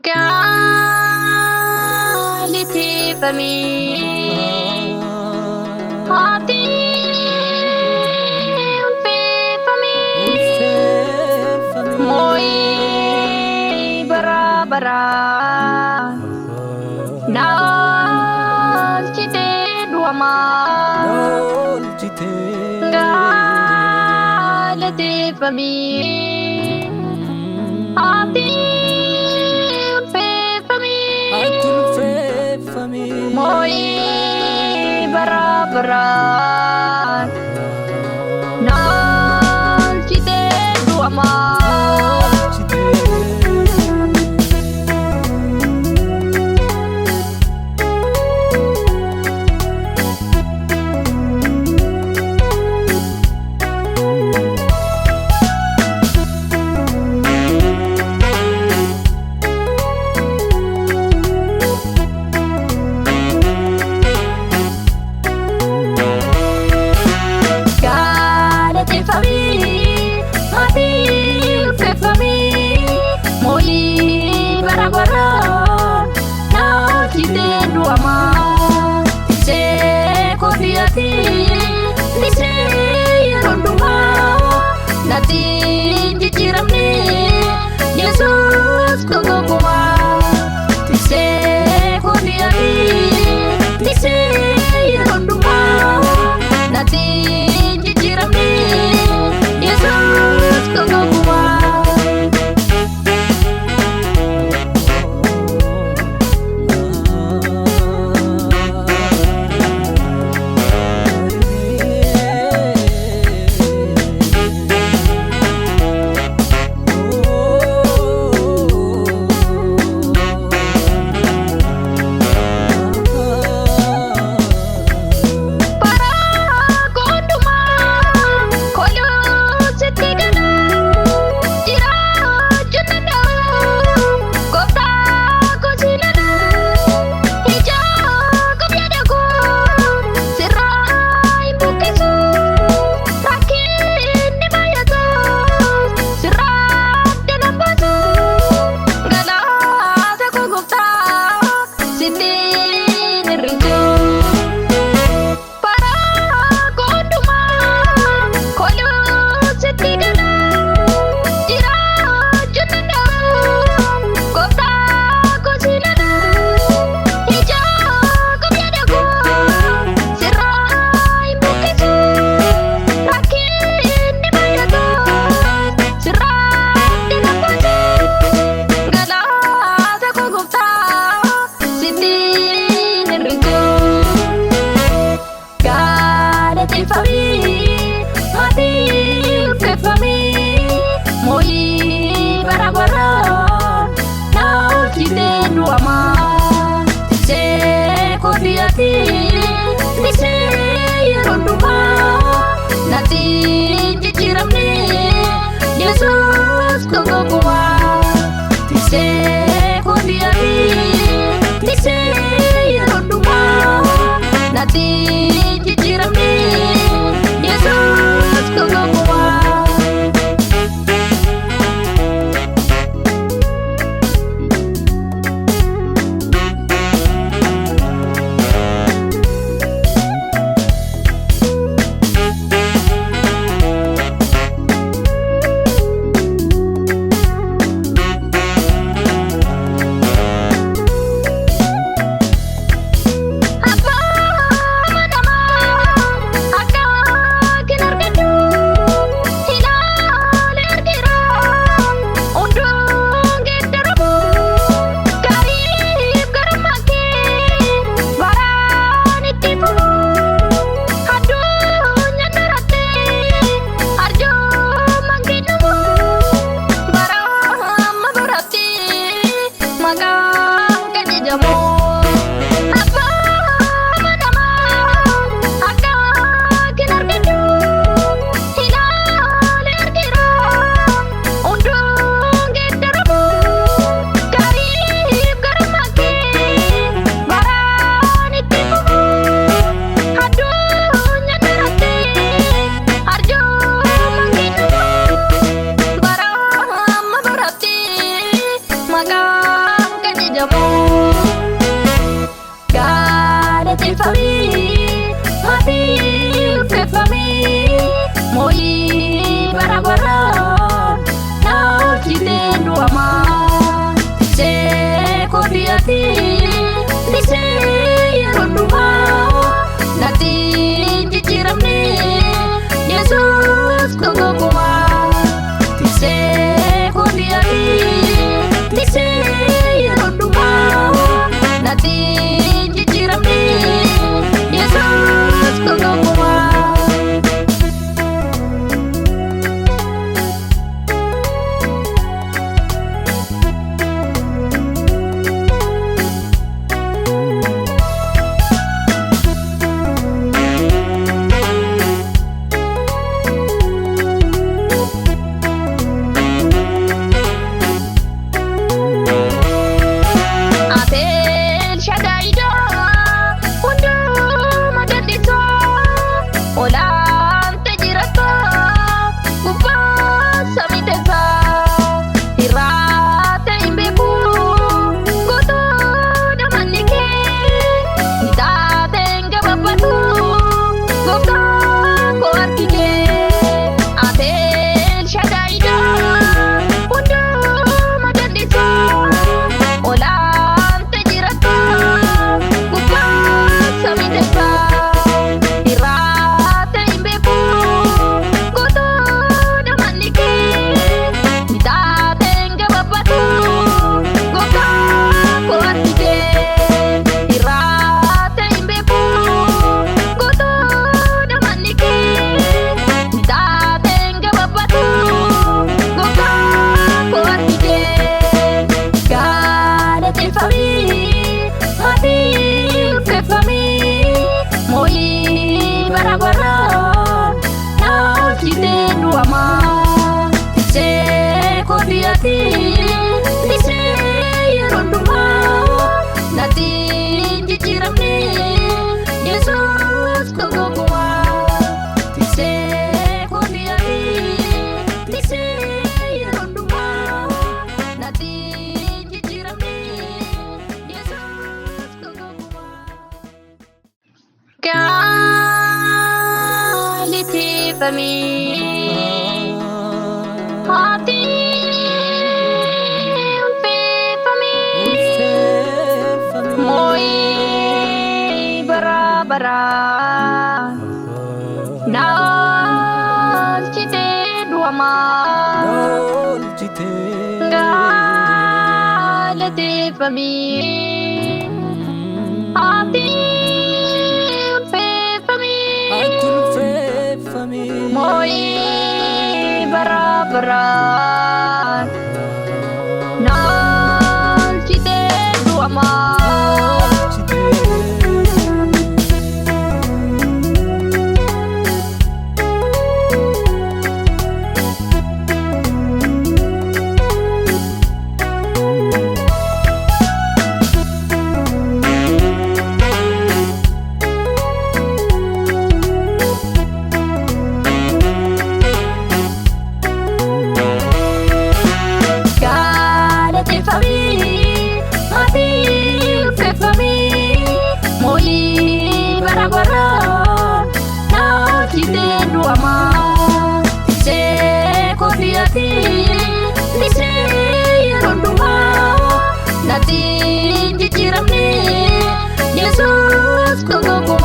Quality for me, hearty for me, moi bara bara, dolce dua ma, quality for me, hearty moi bara bara, dolce dua ma. ammoo galateeffamii maatii ulfeeffamii moo'ii bara baraan na oolchitee du'amaa tiksee koodiyati tiksee yeroo dhumaa natti jijjiiramne Yesuus gongomaa tiksee koodiyati tiksee yeroo dhumaa natti jijjiiramne Yesuus gongomaa. Olaante jirata gubbaa samii teessaa irraate hin beeku gotoodha manni kee ni taateen gabaabatu gooftaa koo argitee ateel shadaayida hundumaa dandeessaa olaante jirata gubbaa samii teessaa. Moo'ii bara baraan na oolchitee du'amaa tiksee koodiyati tiksee yeroo dhumaa natti jijjiiramne Yesuus gongomaa tiksee koodiyati tiksee yeroo dhumaa natti jijjiiramne Yesuus gongomaa. Galateeffamii maatii ulfeeffamii moo'ii bara baraan na oolchitee du'amaa galateeffamii maatii moo'ii bara baraan na oolchitee du'amaa. Maatii ulfeeffamii moo'ii bara baraan na oolchitee du'amaa tiksee koodiyati tiksee yeroo dhumaa natti jijjiiramne Yesuus gongomaa.